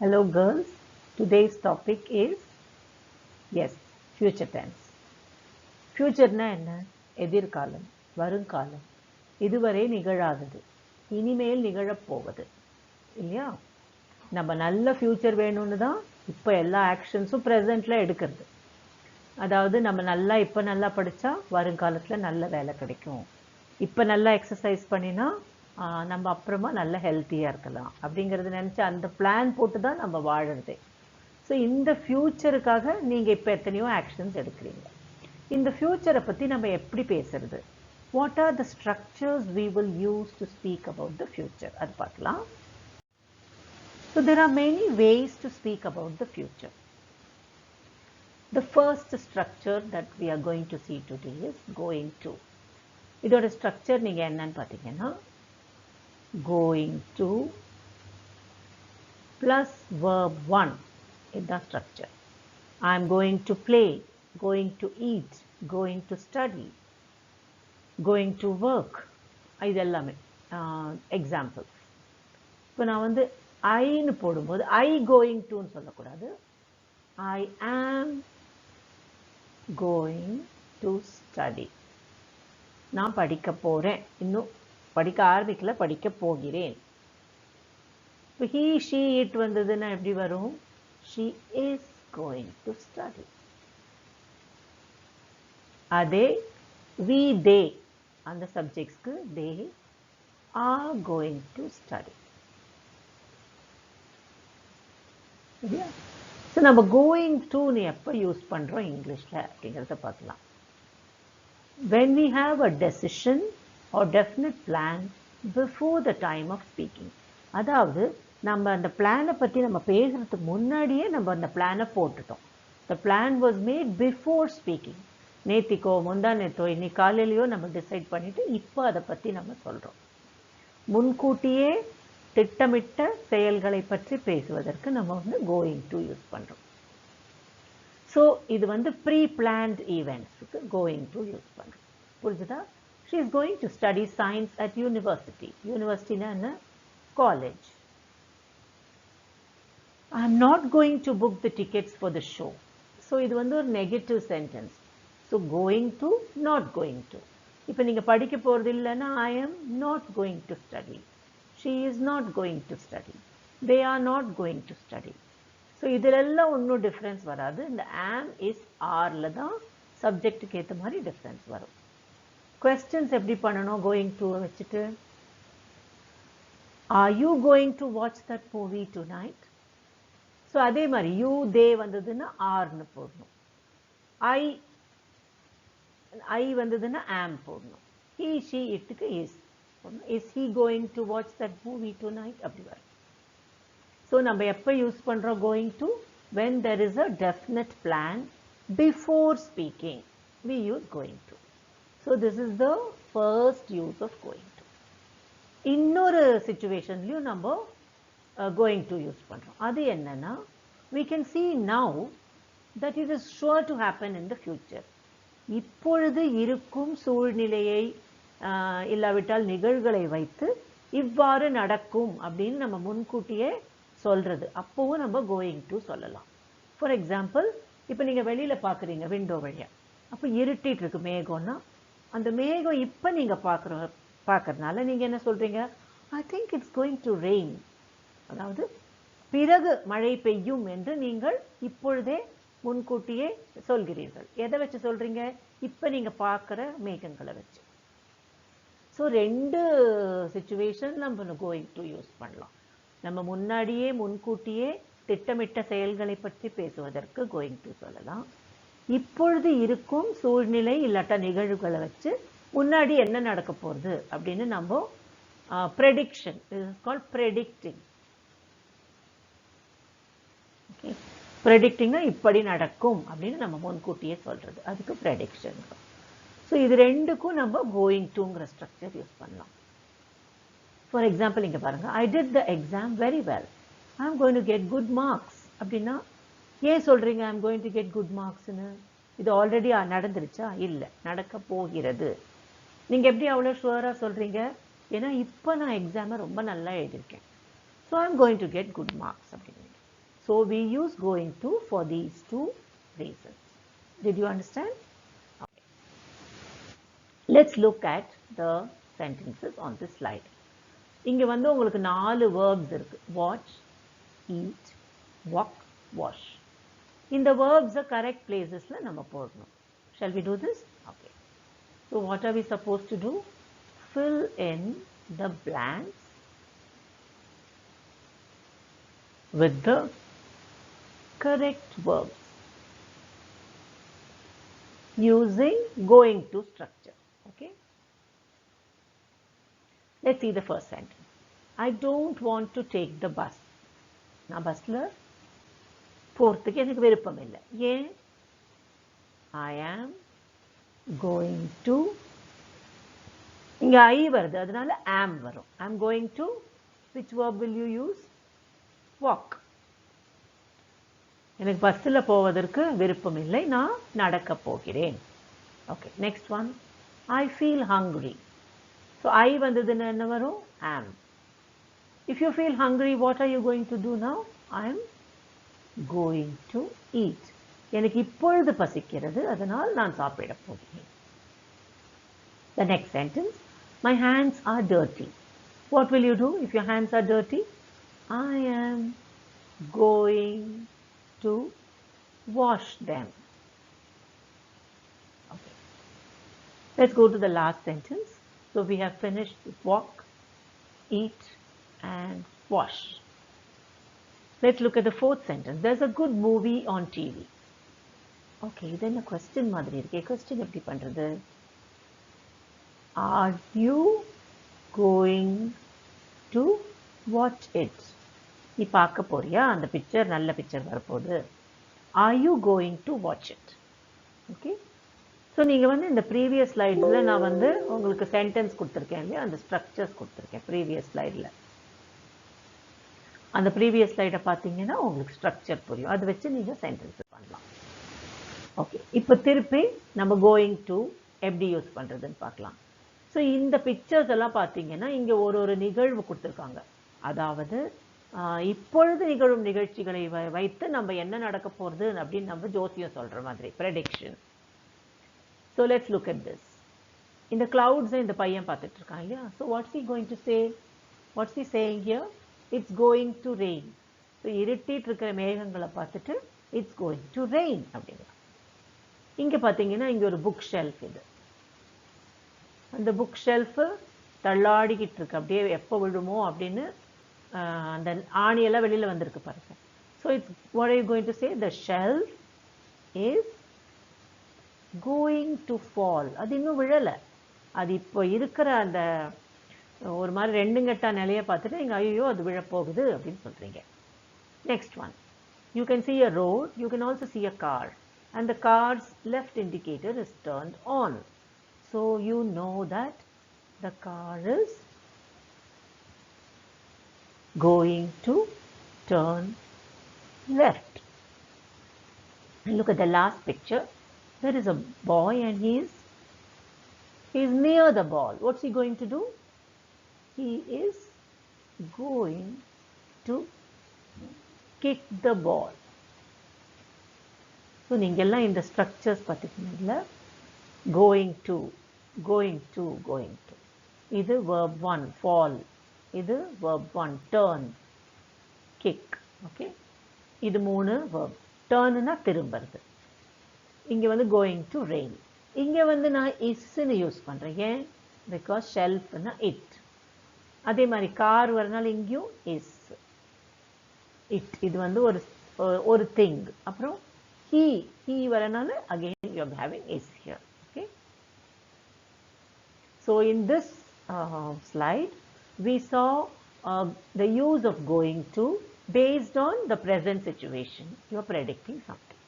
Hello girls, today's topic is future tense. ஃபியூச்சர்னா என்ன? எதிர்காலம், வருங்காலம், இதுவரை நிகழாதது, இனிமேல் நிகழப்போவது இல்லையா? நம்ம நல்ல ஃபியூச்சர் வேணும்னு தான் இப்போ எல்லா ஆக்ஷன்ஸும் ப்ரெசண்ட்டில் எடுக்கிறது. அதாவது நம்ம இப்போ நல்லா படித்தா வருங்காலத்தில் நல்ல வேலை கிடைக்கும், இப்போ நல்லா எக்ஸசைஸ் பண்ணினா நம்ம அப்புறமா நல்ல ஹெல்த்தியாக இருக்கலாம் அப்படிங்கிறது நினச்சி அந்த பிளான் போட்டு தான் நம்ம வாழறதே. ஸோ இந்த ஃப்யூச்சருக்காக நீங்கள் இப்போ எத்தனையோ ஆக்ஷன்ஸ் எடுக்கிறீங்க. இந்த ஃப்யூச்சரை பற்றி நம்ம எப்படி பேசுறது? What are the structures we will use to speak about the future, அது பார்க்கலாம். So there are many ways to speak about the future. The first structure that we are going to see today is going to. இதோட structure நீங்கள் என்னன்னு பார்த்தீங்கன்னா, going to plus verb 1. இதுதான் structure. I am going to play, going to eat, going to study, going to work. இது எல்லாமே example. இப்போ நான் ஐன்னு போடும்போது I going toன்னு சொல்லக்கூடாது. I am going to study. நான் படிக்க போகிறேன், இன்னும் படிக்க ஆரம்பிக்கல, படிக்க போகிறேன். இப்போ he, she, it வந்ததுன்னா எப்படி வரும்? She is going to study. அதே we, they அந்த சப்ஜெக்ட்ஸ்க்கு they are going to study. சரியா? ஸோ நம்ம கோயிங் டுன்னு எப்போ யூஸ் பண்ணுறோம் இங்கிலீஷில் அப்படிங்கிறத பார்க்கலாம். when we have a decision or definite plan before the time of speaking. அதாவது நம்ம அந்த பிளானை பற்றி நம்ம பேசுகிறதுக்கு முன்னாடியே நம்ம அந்த பிளானை போட்டுட்டோம். the plan was made before speaking. நேத்திக்கோ முந்தா நேத்தோ இன்னைக்கு காலையிலையோ நம்ம டிசைட் பண்ணிவிட்டு இப்போ அதை பற்றி நம்ம சொல்கிறோம். முன்கூட்டியே திட்டமிட்ட செயல்களை பற்றி பேசுவதற்கு நம்ம கோயிங் டு யூஸ் பண்ணுறோம். ஸோ இது ப்ரீ பிளான்ட் ஈவெண்ட்ஸுக்கு கோயிங் டு யூஸ் பண்ணுறோம். புரிஞ்சுதா? She is going to study science at university. யூனிவர்சிட்டினா என்ன? College. I am not going to book the tickets for the show. So இது ஒரு negative sentence. So going to, not going to. இப்போ நீங்கள் படிக்க போகிறது இல்லைன்னா I am not going to study. she is not going to study. they are not going to study. So இதிலெல்லாம் ஒன்றும் difference வராது. இந்த am is are தான் சப்ஜெக்டுக்கு ஏற்ற மாதிரி டிஃப்ரென்ஸ் வரும். கொஸ்டின்ஸ் எப்படி பண்ணணும்? கோயிங் டு வச்சுட்டு are you going to watch that movie tonight? So அதே மாதிரி யூ தே வந்ததுன்னா ஆர்னு போடணும். ஐ வந்ததுன்னா am போடணும். he, she, இட்டுக்கு is. is he going to watch that movie tonight? அப்படி வரும். ஸோ நம்ம எப்போ யூஸ் பண்ணுறோம் going to? when there is a definite plan before speaking, we use going to. so this is the first use of going to. இன்னொரு சிச்சுவேஷன்லையும் நம்ம going to use பண்ணுறோம். அது என்னன்னா, we can see now that it is sure to happen in the future. இப்பொழுது இருக்கும் சூழ்நிலையை இல்லாவிட்டால் நிகழ்வுகளை வைத்து இவ்வாறு நடக்கும் அப்படின்னு நம்ம முன்கூட்டியே சொல்கிறது. அப்போவும் நம்ம கோயிங் டு சொல்லலாம். ஃபார் எக்ஸாம்பிள், இப்போ நீங்கள் வெளியில் பார்க்குறீங்க விண்டோ வழியாக, அப்போ இருட்டிட்டு இருக்கு மேகம்னா, அந்த மேகம் இப்போ நீங்கள் பார்க்குறதுனால நீங்கள் என்ன சொல்கிறீங்க? I think it's going to rain. அதாவது பிறகு மழை பெய்யும் என்று நீங்கள் இப்பொழுதே முன்கூட்டியே சொல்கிறீர்கள். எதை வச்சு சொல்கிறீங்க? இப்போ நீங்கள் பார்க்குற மேகங்களை வச்சு. ஸோ ரெண்டு சிச்சுவேஷன் நம்ம கோயிங் டு யூஸ் பண்ணலாம். நம்ம முன்கூட்டியே திட்டமிட்ட செயல்களை பற்றி பேசுவதற்கு கோயிங் டு சொல்லலாம். இப்பொழுது இருக்கும் சூழ்நிலை இல்லாட்ட நிகழ்வுகளை வச்சு முன்னாடி என்ன நடக்க போகிறது அப்படின்னு நம்ம prediction, is called predicting. Okay, ப்ரெடிக்டிங்னா இப்படி நடக்கும் அப்படின்னு நம்ம முன்கூட்டியே சொல்கிறது, அதுக்கு ப்ரெடிக்ஷன். ஸோ இது ரெண்டுக்கும் நம்ம கோயிங் டுங்கிற ஸ்ட்ரக்சர் யூஸ் பண்ணலாம். ஃபார் எக்ஸாம்பிள் இங்கே பாருங்கள், I did the exam very well, I am going to get good marks. அப்படின்னா ஏன் சொல்கிறீங்க I am going to get good மார்க்ஸ்னு? இது ஆல்ரெடி நடந்துருச்சா? இல்லை, நடக்க போகிறது. நீங்கள் எப்படி அவ்வளோ ஷுவராக சொல்கிறீங்க? ஏன்னா இப்போ நான் எக்ஸாமை ரொம்ப நல்லா எழுதியிருக்கேன். So I am going to get good marks அப்படின்னு. So we use going to for these two reasons. Did you understand? Okay. Let's look at the sentences on this slide. இங்க வந்து உங்களுக்கு 4 verbs இருக்கு. Watch, eat, walk, wash. இந்த verbs correct placesல நம்ம போடணும். Shall we do this? Okay. So what are we supposed to do? Fill in the blanks with the correct verbs using going to structure. Okay. Let's see the first sentence. I don't want to take the bus. நான் பஸ்ல போறதுக்கு எனக்கு விருப்பம் இல்லை. ஏன்? I am going to, இங்க I வருது, அதனால am வரும். I am going to, which verb will you use? Walk. எனக்கு பஸ்ல போவதற்கு விருப்பம் இல்லை, நான் நடக்க போகிறேன். Okay, next one. I feel hungry. So I வந்ததுன்னா என்ன வரும்? Am. If you feel hungry, what are you going to do now? I am going to eat. எனக்கு இப்பொழுது பசிக்கிறது, அதனால் நான் சாப்பிட போகிறேன். The next sentence. My hands are dirty. What will you do if your hands are dirty? I am going to wash them. Okay. Let's go to the last sentence. So we have finished walk, eat, and wash. Let's look at the fourth sentence. There's a good movie on TV. Okay, then a question மாதிரி இருக்கு. Question எப்படி பண்றது? Are you going to watch it? நீ பார்க்க போறியா? அந்த picture நல்ல picture வரப்போகுது. Are you going to watch it? Okay. So நீங்கள் வந்து இந்த ப்ரீவியஸ் ஸ்லைட்ஸில் நான் வந்து உங்களுக்கு சென்டென்ஸ் கொடுத்துருக்கேன் இல்லையா, அந்த ஸ்ட்ரக்சர்ஸ் கொடுத்துருக்கேன் ப்ரீவியஸ் ஸ்லைடில். அந்த ப்ரீவியஸ் ஸ்லைடை பார்த்தீங்கன்னா உங்களுக்கு ஸ்ட்ரக்சர் புரியும். அதை வச்சு நீங்கள் சென்டென்ஸ் பண்ணலாம். ஓகே, இப்போ திருப்பி நம்ம கோயிங் டு எப்படி யூஸ் பண்ணுறதுன்னு பார்க்கலாம். ஸோ இந்த பிக்சர்ஸ் எல்லாம் பார்த்தீங்கன்னா இங்கே ஒரு நிகழ்வு கொடுத்துருக்காங்க. அதாவது இப்பொழுது நிகழும் நிகழ்ச்சிகளை வைத்து நம்ம என்ன நடக்க போகிறது அப்படின்னு நம்ம ஜோசியம் சொல்கிற மாதிரி prediction. So let's look at this. In the clouds, இந்த பையன் பார்த்துட்டு இருக்கான் இல்லையா? So what's he going to say? What's he saying here? It's going to rain. So இருட்டிட்டு இருக்கிற மேகங்களை பார்த்துட்டு it's going to rain அப்படிங்க. இங்க பார்த்தீங்கன்னா இங்க ஒரு புக் ஷெல்ஃப் இது. அந்த புக் ஷெல்ஃப் தள்ளாடிக்கிட்டு இருக்கு, அப்படியே எப்போ விழுமோ அப்படின்னு அந்த ஆணியெல்லாம் வெளியில வந்திருக்கு பாருங்க. So it's what are you going to say? The shelf is going to fall. அது இன்னும் விழலை, அது இப்போ இருக்கிற அந்த ஒரு மாதிரி ரெண்டுங்கட்டா நிலையை பார்த்துட்டு நீங்கள் ஐயோ அது விழப்போகுது அப்படின்னு சொல்கிறீங்க. Next one. You can see a road, you can also see a car, and the car's left indicator is turned on. So you know that the car is going to turn left. And look at the last picture. There is a boy and he is near the ball. What's he going to do? He is going to kick the ball. So நீங்கெல்லாம் இந்த structures பார்த்தீங்கன்னா going to இது verb 1 fall, இது verb 1 turn, kick. Okay, இது 3 verb. டர்ன்னா திரும்புறது. இங்கே வந்து going to rain. இங்கே வந்து நான் இஸ்ன்னு யூஸ் பண்ணுறேன். ஏன்? பிகாஸ் ஷெல்ஃப்னா இட். அதே மாதிரி கார் வரனால இங்கேயும் இஸ், இட். இது வந்து ஒரு திங். அப்புறம் ஹீ வரனால again you are having is here. Okay, so in this slide we saw the use of going to based on the present situation. You are predicting something.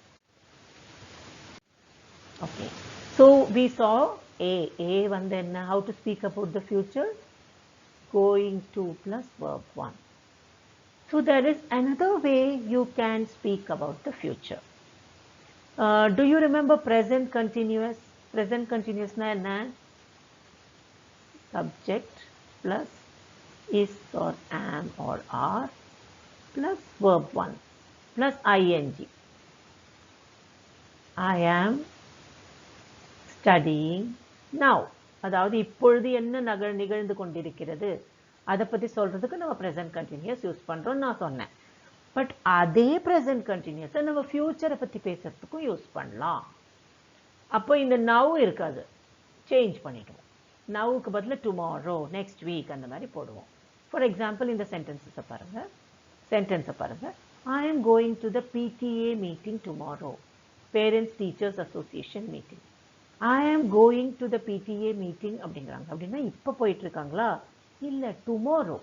Okay, so we saw A and then how to speak about the future. Going to plus verb 1. So there is another way you can speak about the future. Do you remember present continuous? Present continuous na enna? Subject plus is or am or are plus verb 1 plus ing. I am studying now. அதாவது இப்பொழுது என்ன நிகழ்ந்து கொண்டிருக்கிறது அதை பத்தி சொல்றதுக்கு நம்ம present continuous use பண்றோம் நான் சொன்னேன். பட் அதே present continuous நம்ம ஃபியூச்சரை பத்தி பேசுறதுக்கும் யூஸ் பண்ணலாம். அப்போ இந்த now இருக்காது, சேஞ்ச் பண்ணிடுவோம். நவுக்கு பதிலா டுமாரோ, நெக்ஸ்ட் வீக் அந்த மாதிரி போடுவோம். ஃபார் எக்ஸாம்பிள் இந்த சென்டென்ஸை பாருங்க. I am going to the PTA meeting tomorrow. Parents Teachers Association meeting. I am going to the PTA meeting அப்படிங்கிறாங்க. அப்படின்னா இப்போ போயிட்டு இருக்காங்களா? இல்லை, டுமாரோ.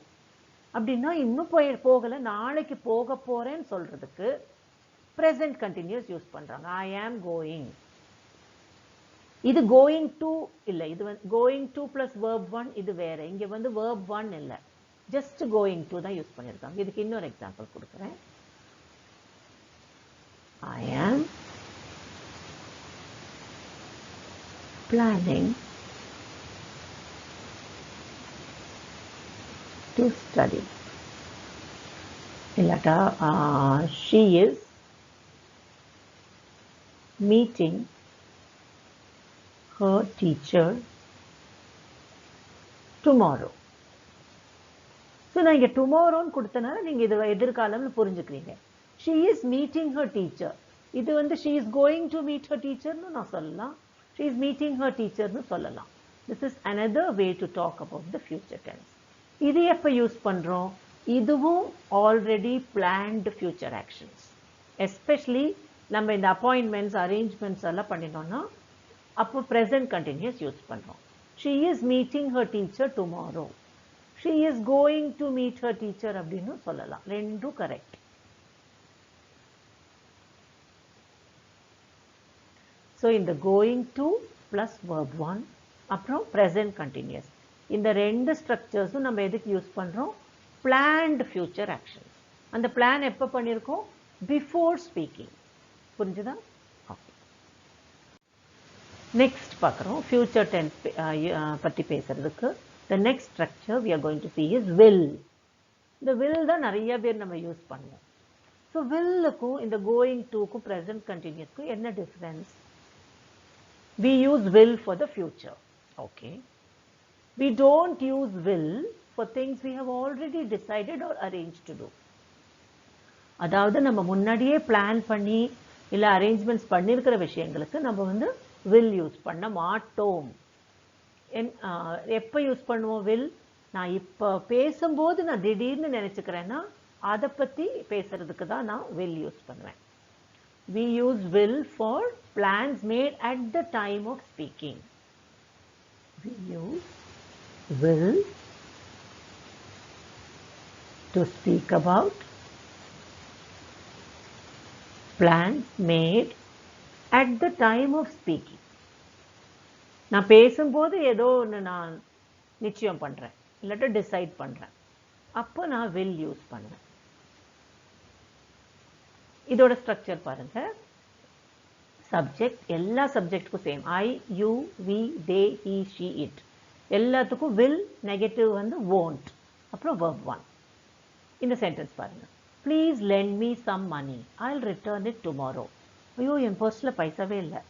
அப்படின்னா இன்னும் போகலை, நாளைக்கு போக போறேன்னு சொல்றதுக்கு present continuous யூஸ் பண்றாங்க. I am going. இது going to இல்லை, இது going to plus verb 1 இது வேற. இங்க வந்து verb 1 இல்லை, just going to தான் யூஸ் பண்ணியிருக்காங்க. இதுக்கு இன்னொரு எக்ஸாம்பிள் கொடுக்குறேன். I am planning to study. இல்லாட்டா she is meeting her teacher tomorrow. So நான் இங்க tomorrowன்னு கொடுத்தனால நீங்க இது எதிர்காலம்னு புரிஞ்சுக்கிறீங்க. She is meeting her teacher. இது வந்து she is going to meet her teacher னு நான் சொல்லலாம். She is meeting her teacher னு சொல்லலாம். This is another way to talk about the future tense. இது எப்ப யூஸ் பண்றோம்? இதுவும் already planned future actions. Especially நம்ம இந்த appointments, arrangements எல்லாம் பண்ணினோம்னா அப்போ present continuous யூஸ் பண்றோம். She is meeting her teacher tomorrow. She is going to meet her teacher அப்படின்னு சொல்லலாம். ரெண்டும் கரெக்ட். ஸோ இந்த going to plus verb 1 அப்புறம் present continuous இந்த ரெண்டு ஸ்ட்ரக்சர்ஸும் நம்ம எதுக்கு யூஸ் பண்றோம்? planned future actions. அந்த பிளான் எப்போ பண்ணியிருக்கோம்? before speaking. புரிஞ்சுதா? நெக்ஸ்ட் பார்க்குறோம் ஃபியூச்சர் டென்ஸ் பற்றி பேசுறதுக்கு. the next structure we are going to see is will. இந்த will தான் நிறைய பேர் நம்ம யூஸ் பண்ணுவோம். ஸோ willுக்கும் இந்த going toக்கும் present continuousக்கும் என்ன difference? we use will for the future. okay. we don't use will for things we have already decided or arranged to do. அதாவது நம்ம முன்னாடியே பிளான் பண்ணி இல்லை அரேஞ்ச்மெண்ட்ஸ் பண்ணியிருக்கிற விஷயங்களுக்கு நம்ம வந்து will யூஸ் பண்ண மாட்டோம். எப்போ யூஸ் பண்ணுவோம் will? நான் இப்போ பேசும்போது நான் திடீர்னு நினச்சிக்கிறேன்னா அதை பற்றி பேசுறதுக்கு தான் நான் will யூஸ் பண்ணுவேன். we use will for plans made at the time of speaking. we use will to speak about plans made at the time of speaking. நான் பேசும்போது ஏதோ ஒன்று நான் நிச்சயம் பண்ணுறேன் இல்லாட்ட டிசைட் பண்ணுறேன், அப்போ நான் will யூஸ் பண்ணுவேன். இதோட ஸ்ட்ரக்சர் பாருங்க. சப்ஜெக்ட் எல்லா சப்ஜெக்ட்டுக்கும் same. I, you, we, they, he, she, it எல்லாத்துக்கும் will, நெகட்டிவ் வந்து won't, அப்புறம் verb 1. இந்த சென்டென்ஸ் பாருங்க. Please lend me some money, I will return it tomorrow. ஐயோ என் பர்ஸில் பைசாவே இல்லை,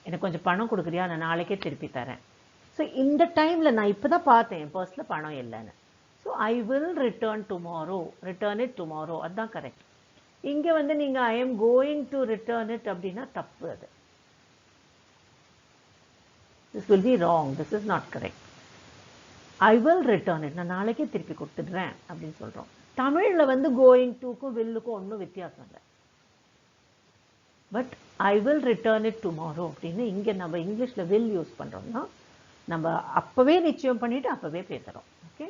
எனக்கு கொஞ்சம் பணம் கொடுக்குறியா, நான் நாளைக்கே திருப்பி தரேன். ஸோ இந்த டைமில் நான் இப்போ தான் பார்த்தேன் என் பர்ஸில் பணம் இல்லைன்னு. So I will return tomorrow, return it tomorrow, அதுதான் கரெக்ட். இங்கே வந்து நீங்கள் ஐ am going to return it அப்படின்னா தப்பு. அது this will be wrong, this is not correct. I will return it, நான் நாளைக்கே திருப்பி கொடுத்துடுறேன் அப்படின்னு சொல்கிறோம். தமிழில் வந்து கோயிங் டுக்கும் வில்லுக்கும் ஒன்றும் வித்தியாசம் இல்லை. But I will return it tomorrow அப்படின்னு இங்கே நம்ம இங்கிலீஷில் வில் யூஸ் பண்ணுறோம்னா நம்ம அப்போவே நிச்சயம் பண்ணிவிட்டு அப்போவே பேசுகிறோம். Okay.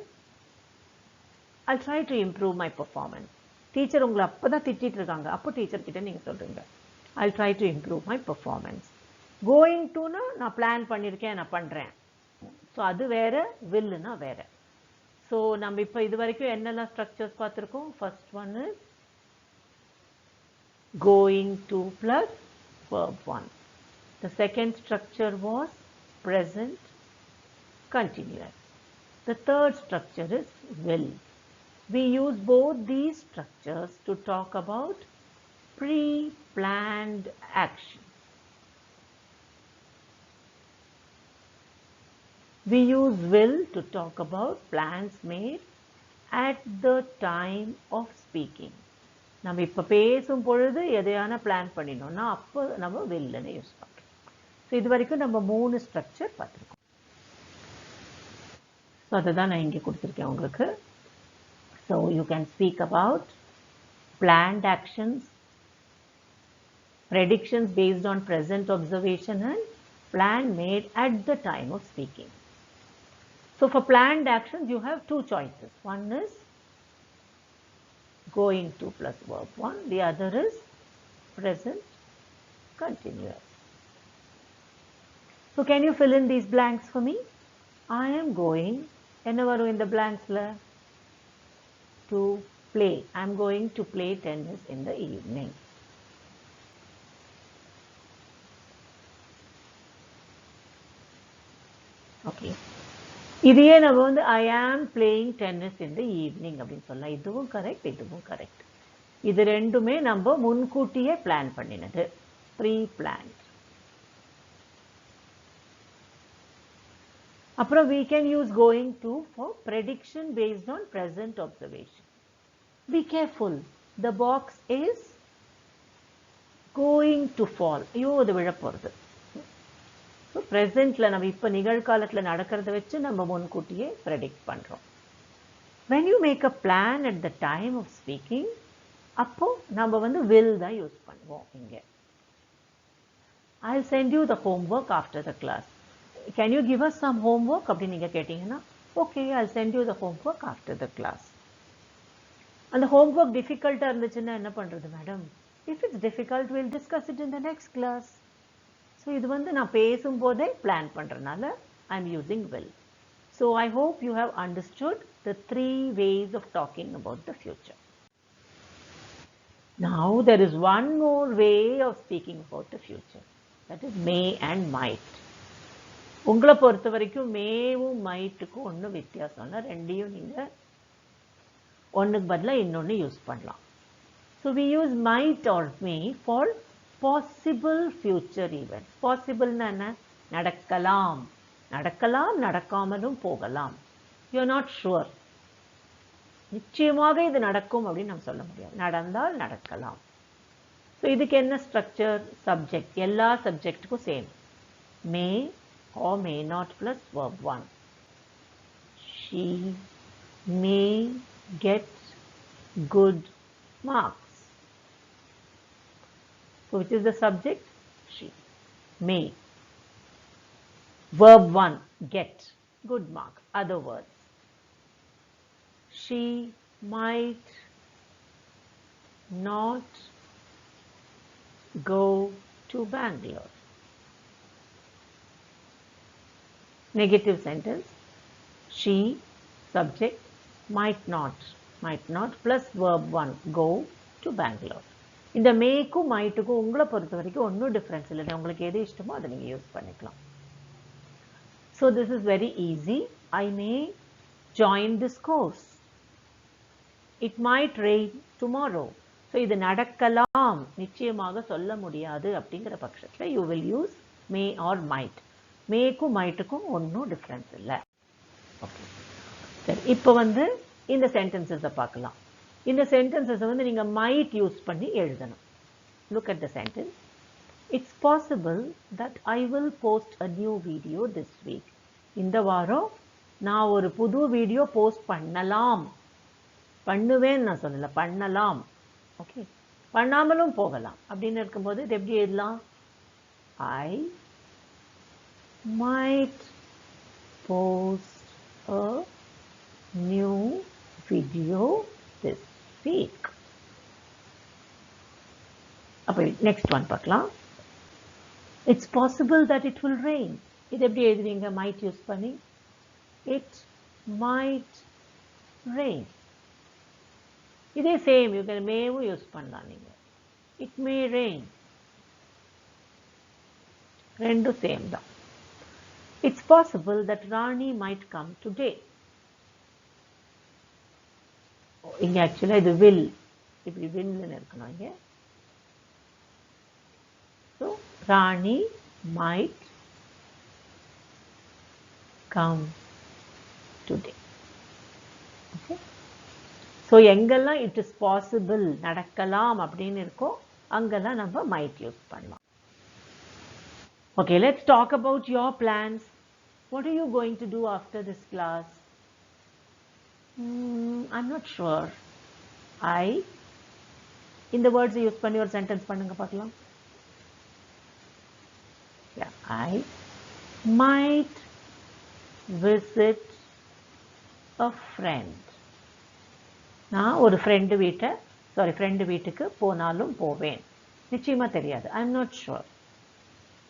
I try to improve my performance. Teacher உங்களை அப்போ தான் திட்டிகிட்டு இருக்காங்க, அப்போ டீச்சர்கிட்ட நீங்கள் சொல்கிறீங்க I try to improve my performance. Going டுனா நான் பிளான் பண்ணியிருக்கேன், நான் பண்ணுறேன். ஸோ அது வேறு, வில்லுனா வேறு. ஸோ நம்ம இப்போ இது வரைக்கும் என்னெல்லாம் ஸ்ட்ரக்சர்ஸ் பார்த்துருக்கோம்? First one is going to plus verb 1. The second structure was present continuous. The third structure is will. We use both these structures to talk about pre-planned action. We use will to talk about plans made at the time of speaking. நம்ம இப்போ பேசும் பொழுது எதையான plan பண்ணினோம்னா அப்போ நம்ம willன்னு use பண்ணுறோம். So இது வரைக்கும் நம்ம 3 ஸ்ட்ரக்சர் பார்த்துருக்கோம். ஸோ அதை தான் நான் இங்கே கொடுத்துருக்கேன் உங்களுக்கு. So you can speak about planned actions, predictions based on present observation, and plan made at the time of speaking. So for planned actions, you have 2 choices. One is going to plus verb 1. The other is present continuous. So can you fill in these blanks for me? I am going, enna varum in the blanks la, to play. I am going to play tennis in the evening. Okay. இதையே நம்ம வந்து I am playing tennis in the evening அப்படின்னு சொல்லலாம். இதுவும் correct, இதுவும் correct. இது ரெண்டுமே நம்ம முன்கூட்டியே பிளான் பண்ணினது, pre-planned. அப்புறம் we can use going to for prediction based on present observation. Be careful, the box is going to fall. ஐயோ அது விழப்போகிறது. ஸோ ப்ரெசென்ட்டில் நம்ம இப்போ நிகழ்காலத்தில் நடக்கிறத வச்சு நம்ம முன்கூட்டியே ப்ரெடிக்ட் பண்ணுறோம். When you make a plan at the time of speaking, அப்போது நம்ம வந்து will தான் யூஸ் பண்ணுவோம். இங்கே I'll send you the homework after the class. Can you give us some homework அப்படின்னு நீங்கள் கேட்டிங்கன்னா, okay, I'll send you the homework after the class. அந்த homework டிஃபிகல்ட்டாக இருந்துச்சுன்னா என்ன பண்ணுறது madam? If it's difficult, we'll discuss it in the next class. So இது வந்து நான் பேசும்போதே பிளான் பண்ணுறதுனால I am using will. So I hope you have understood the 3 ways of talking about the future. Now there is one more way of speaking about the future. That is may and might. உங்களை பொறுத்த வரைக்கும் மேவும் மைட்டுக்கும் ஒன்றும் வித்தியாசம் இல்லை. ரெண்டையும் நீங்கள் ஒன்றுக்கு பதிலாக இன்னொன்று யூஸ் பண்ணலாம். So we use might or may for possible future events. Possible என்ன? நடக்கலாம், நடக்கலாம், நடக்காமலும் போகலாம். You are not sure. நிச்சயமாக இது நடக்கும் அப்படின்னு நம்ம சொல்ல முடியாது. நடந்தால் நடக்கலாம். ஸோ இதுக்கு என்ன ஸ்ட்ரக்சர்? சப்ஜெக்ட். எல்லா சப்ஜெக்ட்டுக்கும் same. May or may not plus verb 1. She may get good marks. So which is the subject? She. May. Verb 1, get. Good mark. Other words. She might not go to Bangalore. Negative sentence. She, subject, might not plus verb 1, go to Bangalore. இந்த மேக்கும் மைட்டுக்கும் உங்களை பொறுத்த வரைக்கும் ஒன்றும் difference இல்லை. உங்களுக்கு எது இஷ்டமோ அதை நீங்கள் யூஸ் பண்ணிக்கலாம். So this is very easy. I may join this course. It might rain tomorrow. So இது நடக்கலாம், நிச்சயமாக சொல்ல முடியாது அப்படிங்கிற பட்சத்தில் you will use may or might. மேக்கும் மைட்டுக்கும் ஒன்றும் டிஃப்ரென்ஸ் இல்லை. ஓகே, சரி. இப்போ வந்து இந்த சென்டென்சஸை பார்க்கலாம். இந்த சென்டென்சஸை வந்து நீங்கள் மைட் யூஸ் பண்ணி எழுதணும். Look at the sentence. It's possible that I will post a new video this week. இந்த வாரம் நான் ஒரு புது வீடியோ போஸ்ட் பண்ணலாம். பண்ணுவேன்னு நான் சொல்லலை, பண்ணலாம். ஓகே, பண்ணாமலும் போகலாம். அப்படின்னு இருக்கும்போது இது எப்படி எழுதலாம்? ஐ might post a new video this week. அப்போ நெக்ஸ்ட் ஒன் பார்க்கலாம். It's possible that it will rain. இது எப்படி எழுதுவீங்க மைட் யூஸ் பண்ணி? It might rain. இதே சேம் யூ கேன் மேவும் யூஸ் பண்ணலாம் நீங்கள். It may rain. ரெண்டும் சேம் தான். It's possible that Rani might come today. இங்கே ஆக்சுவலாக இது வில், இப்படி வில்லுன்னு இருக்கணும். இங்கே Rani might come today. Okay. So எங்கெல்லாம் it is possible நடக்கலாம் அப்படின்னு இருக்கோ அங்கெல்லாம் நம்ம might யூஸ் பண்ணலாம். Okay, let's talk about your plans. What are you going to do after this class? I'm not sure. இந்த words யூஸ் பண்ணி ஒரு sentence பண்ணுங்க பார்க்கலாம். Yeah, I might visit a friend. நான் ஒரு ஃப்ரெண்டு வீட்டுக்கு போனாலும் போவேன். நிச்சயமா தெரியாது. I'm not sure.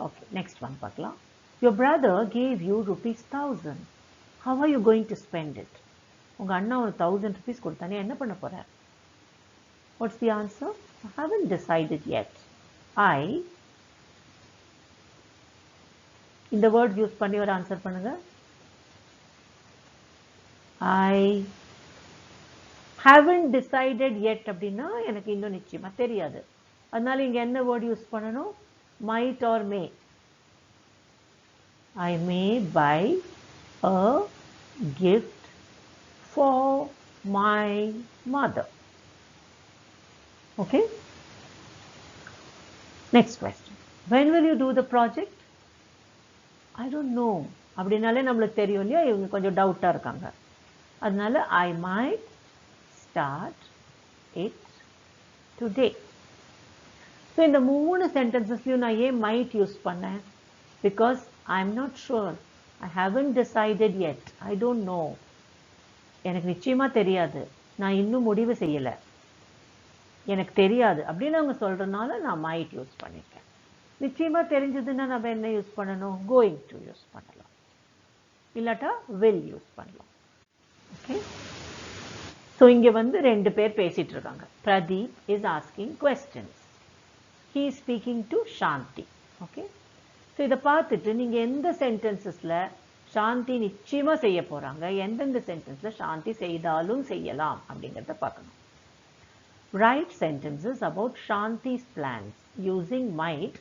Okay, next one பார்க்கலாம். Your brother gave you ₹1,000. How are you going to spend it? உங்க அண்ணா ஒரு ₹1,000 கொடுத்தானே என்ன பண்ண போற? What's the answer? I haven't decided yet. இந்த வேர்ட் யூஸ் பண்ணி ஒரு ஆன்சர் பண்ணுங்க. I haven't decided yet அப்படின்னா எனக்கு இன்னும் நிச்சயமா தெரியாது. அதனால இங்க என்ன வேர்ட் யூஸ் பண்ணணும்? Might or may. I may buy a gift for my mother. Okay? Next question. When will you do the project? I don't know. அப்படினாலே நம்மளுக்கு தெரியும் இல்லையா, இவங்க கொஞ்சம் டவுட்டா இருக்காங்க. அதனால I might start it today. So இந்த மூணு சென்டென்சஸ்லயும் நான் ஏன் might யூஸ் பண்ணேன்? Because I'm not sure. I haven't decided yet. I don't know. எனக்கு நிச்சயமா தெரியாது. நான் இன்னும் முடிவு செய்யல. எனக்கு தெரியாது அப்படின்னு அவங்க சொல்றதுனால நான் might யூஸ் பண்ணிருக்கேன். நிச்சயமா தெரிஞ்சதுன்னா நம்ம என்ன யூஸ் பண்ணணும்? Going to யூஸ் பண்ணலாம். இல்லாட்டா will யூஸ் பண்ணலாம். Okay? So இங்க வந்து ரெண்டு பேர் பேசிட்டு இருக்காங்க. Pradeep is asking questions. He is speaking to Shanti. Okay? So இத பார்த்துட்டு நீங்க எந்த சென்டென்சஸ்ல சாந்தி நிச்சயமா செய்ய போறாங்க, எந்தெந்த சென்டென்ஸ்ல சாந்தி செய்தாலும் செய்யலாம் அப்படிங்கறத பார்க்கணும். Write sentences about Shanti's plans using might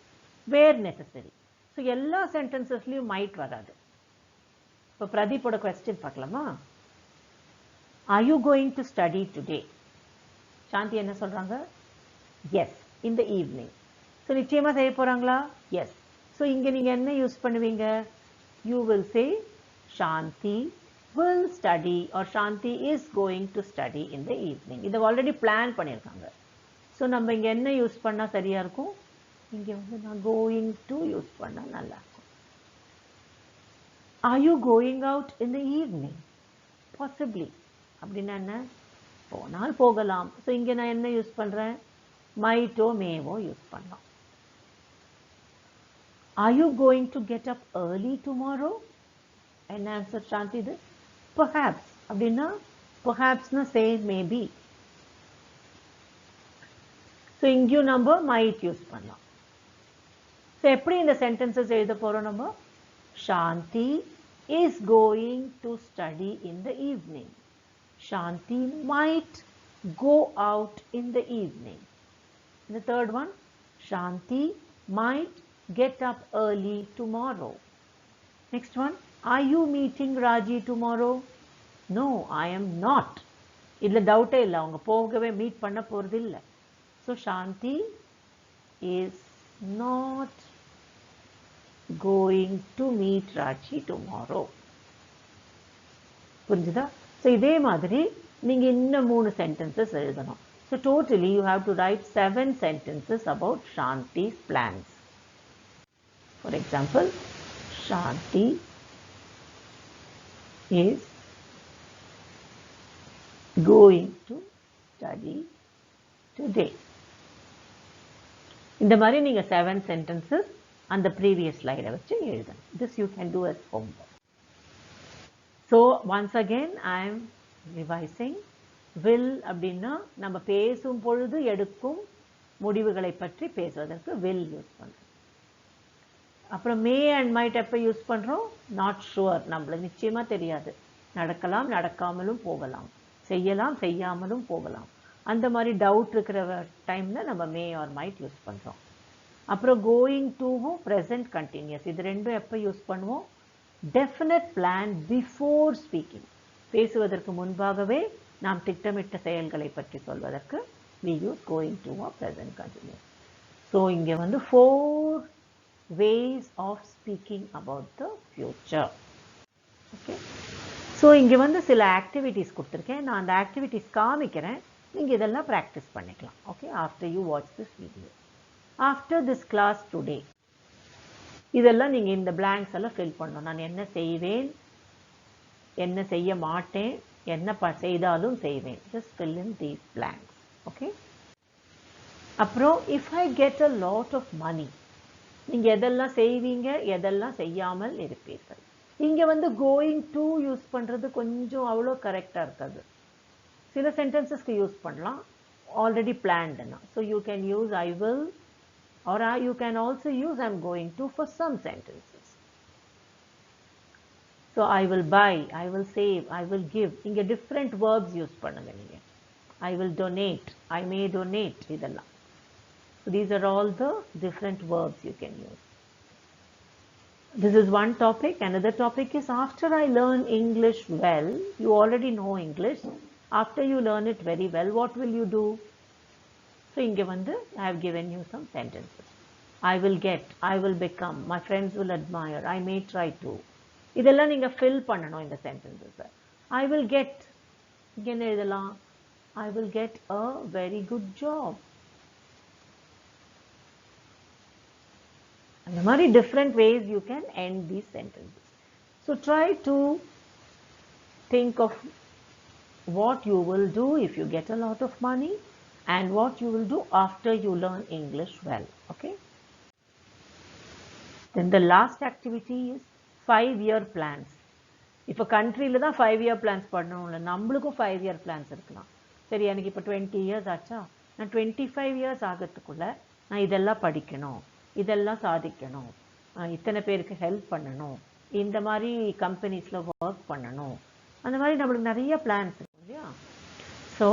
where necessary. So எல்லா சென்டென்சஸ்லயும் might வராது. இப்போ பிரதீப்போட क्वेश्चन பார்க்கலாமா? Are you going to study today? சாந்தி என்ன சொல்றாங்க? Yes, in the evening. So நிச்சயமா செய்ய போறாங்களா? Yes. So இங்க நீங்க என்ன யூஸ் பண்ணுவீங்க? You will say Shanti will study or Shanti is going to study in the evening. இத ஆல்ரெடி பிளான் பண்ணிருக்காங்க. So நம்ம இங்க என்ன யூஸ் பண்ணா சரியா இருக்கும்? இங்க வந்து நான் going to யூஸ் பண்ணா நல்லா இருக்கும். Are you going out in the evening? Possibly. அப்படின்னா என்ன? போனால் போகலாம். So இங்க நான் என்ன யூஸ் பண்றேன்? Might or may யூஸ் பண்ணலாம். Are you going to get up early tomorrow? And answer Shanti this. Perhaps. அப்படின்னா perhaps na say maybe. So இங்கேயும் நம்ம might யூஸ் பண்ணலாம். So எப்படி இந்த sentences எழுத போறோம் நம்ம? Shanti is going to study in the evening. Shanti might go out in the evening. The third one, Shanti might get up early tomorrow. Next one, are you meeting Raji tomorrow? No, I am not. idla doubt illa avanga pogave meet panna poradilla. So Shanti is not going to meet Raji tomorrow. புரிஞ்சுதா? So இதே மாதிரி நீங்க இன்னும் 3 sentences எழுதணும். So totally you have to write 7 sentences about Shanti's plans. For example, Shanti is going to study today. இந்த மாதிரி நீங்க 7 sentences அந்த previous slide வச்சு எழுதணும். This you can do as homework. So once again I am revising. Will அப்படின்னா நம்ம பேசும் பொழுது எடுக்கும் முடிவுகளை பற்றி பேசுவதற்கு will யூஸ் பண்றோம். அப்புறம் may and might எப்ப யூஸ் பண்றோம்? not sure, நம்மளுக்கு நிச்சயமா தெரியாது. நடக்கலாம், நடக்காமலும் போகலாம். செய்யலாம், செய்யாமலும் போகலாம். அந்த மாதிரி டவுட் இருக்கிற டைம்ல நம்ம may or might யூஸ் பண்றோம். அப்புறம் கோயிங் டுவும் ப்ரெசன்ட் கண்டினியூஸ். இது ரெண்டும் எப்போ யூஸ் பண்ணுவோம்? Definite plan before speaking. பேசுவதற்கு முன்பாகவே நாம் திட்டமிட்ட செயல்களை பற்றி சொல்வதற்கு we use going to or present continuous. So இங்கே வந்து 4 ways of speaking about the future. Okay. So இங்கே வந்து சில ஆக்டிவிட்டீஸ் கொடுத்துருக்கேன். நான் அந்த ஆக்டிவிட்டீஸ் காமிக்கிறேன், நீங்கள் இதெல்லாம் ப்ராக்டிஸ் பண்ணிக்கலாம். Okay, after you watch this video. After this class today, இதெல்லாம் நீங்கள் இந்த பிளாங்க்ஸ் எல்லாம் ஃபில் பண்ணணும். நான் என்ன செய்வேன், என்ன செய்ய மாட்டேன், என்ன செய்தாலும் செய்வேன். Just fill in these blanks. Okay. அப்புறம் if I get a lot of money, நீங்கள் எதெல்லாம் செய்வீங்க, எதெல்லாம் செய்யாமல் இருப்பீர்கள். இங்கே வந்து கோயிங் டு யூஸ் பண்ணுறது கொஞ்சம் அவ்வளோ கரெக்டாக இருக்காது. சில சென்டென்சஸ்க்கு யூஸ் பண்ணலாம், ஆல்ரெடி பிளான்டுனா. So you can use I will, or you can also use I am going to for some sentences. So I will buy, I will save, I will give. இங்கே டிஃப்ரெண்ட் வேர்ப்ஸ் யூஸ் பண்ணுங்க நீங்கள். I will donate, I may donate, இதெல்லாம். So these are all the different verbs you can use. This is one topic. Another topic is after I learn English well, you already know English. After you learn it very well, what will you do? So inge vandu I have given you some sentences. I will get, I will become, my friends will admire, I may try to. இதெல்லாம் நீங்க fill பண்ணணும் இந்த sentences. I will get, இங்க என்ன எழுதலாம்? I will get a very good job. And the many different ways you can end these sentences. So try to think of what you will do if you get a lot of money and what you will do after you learn English well. Okay. Then the last activity is 5-year plans. If a country la 5-year plans பண்ணனும்ல, நம்மளுக்கும் 5-year plans இருக்கலாம். சரி, எனக்கு இப்ப 20 years ஆச்சா, நான் 25 years ஆகிறதுக்குள்ள நான் இதெல்லாம் படிக்கணும், இதெல்லாம் சாதிக்கணும், இத்தனை பேருக்கு ஹெல்ப் பண்ணணும், இந்த மாதிரி கம்பெனிஸில் ஒர்க் பண்ணணும், அந்த மாதிரி நம்மளுக்கு நிறைய பிளான்ஸ் இருக்கும் இல்லையா. ஸோ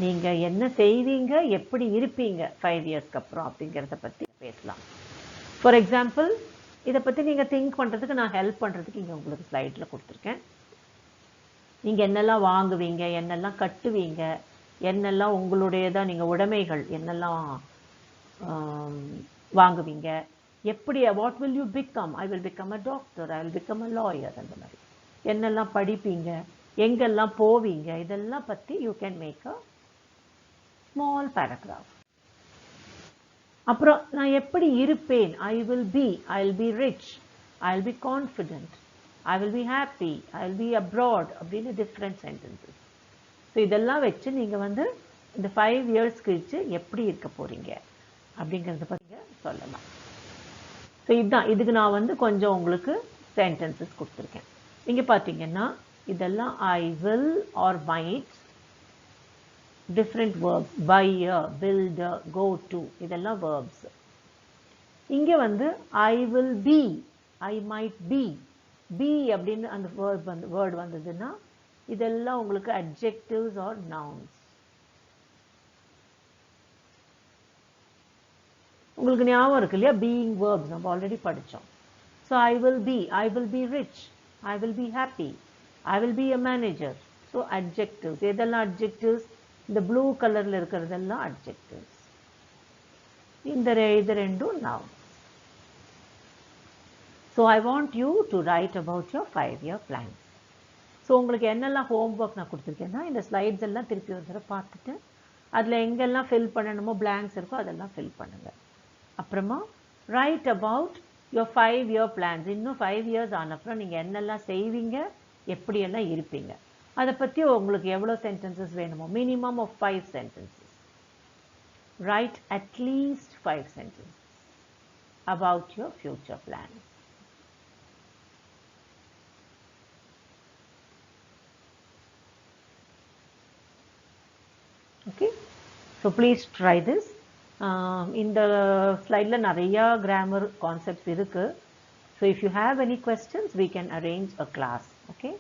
நீங்கள் என்ன செய்வீங்க, எப்படி இருப்பீங்க 5 இயர்ஸ்க்கு அப்புறம் அப்படிங்கிறத பற்றி பேசலாம். ஃபார் எக்ஸாம்பிள், இதை பற்றி நீங்கள் திங்க் பண்ணுறதுக்கு நான் ஹெல்ப் பண்ணுறதுக்கு இங்கே உங்களுக்கு ஸ்லைடில் கொடுத்துருக்கேன். நீங்கள் என்னெல்லாம் வாங்குவீங்க, என்னெல்லாம் கட்டுவீங்க, என்னெல்லாம் உங்களுடையதான் நீங்கள் உடைமைகள் என்னெல்லாம் வாங்குவீங்க, எப்படி, what will you become, I will become a doctor, I will become a lawyer, அந்த மாதிரி என்னெல்லாம் படிப்பீங்க, எங்கெல்லாம் போவீங்க, இதெல்லாம் பற்றி you can make a small paragraph. அப்புறம் நான் எப்படி இருப்பேன், I will be rich, I will be confident, I will be happy, I will be abroad அப்படின்னு டிஃப்ரெண்ட் சென்டென்சஸ். ஸோ இதெல்லாம் வச்சு நீங்கள் வந்து இந்த 5 இயர்ஸ் கழிச்சு எப்படி இருக்க போகிறீங்க அப்படிங்கிறத பற்றி சொல்லலாம். ஸோ இதுதான், இதுக்கு நான் வந்து கொஞ்சம் உங்களுக்கு சென்டென்சஸ் கொடுத்துருக்கேன். இங்கே பார்த்தீங்கன்னா இதெல்லாம் I will or might, different verbs, buyer, builder, go to, இதெல்லாம் வேர்ப்ஸ். இங்கே வந்து I will be, I might be, be அப்படின்னு அந்த வேர்டு வந்ததுன்னா இதெல்லாம் உங்களுக்கு அட்ஜெக்டிவ்ஸ் ஆர் நவுன்ஸ். உங்களுக்கு ஞாபகம் இருக்கு இல்லையா, பீயிங் வேர்ப்ஸ் நம்ம ஆல்ரெடி படித்தோம். So I will be rich, I will be happy, I will be a manager. So adjectives, எதெல்லாம் அட்ஜெக்டிவ்ஸ், இந்த ப்ளூ கலரில் இருக்கிறதெல்லாம் அட்ஜெக்டிவ்ஸ், இது ரெண்டும் nouns. So I want you to right about your 5-year plan. So உங்களுக்கு என்னெல்லாம் homework நான் கொடுத்துருக்கேன்னா, இந்த ஸ்லைட்ஸ் எல்லாம் திருப்பி ஒரு தடவை பார்த்துட்டு அதில் எங்கெல்லாம் ஃபில் பண்ணணுமோ பிளாங்க்ஸ் இருக்கோ அதெல்லாம் ஃபில் பண்ணுங்கள். அப்புறமா right about your 5-year plans. இன்னும் 5 years ஆனப்புறம் நீங்கள் என்னெல்லாம் செய்வீங்க, எப்படியெல்லாம் இருப்பீங்க, அதை பற்றி உங்களுக்கு எவ்வளோ சென்டென்சஸ் வேணுமோ, minimum of 5 sentences. Write at least 5 sentences about your future plans. Okay, so please try this. இந்த ஸ்லைடில் நிறையா கிராமர் கான்செப்ட்ஸ் இருக்குது. So if you have any questions, we can arrange a class. Okay.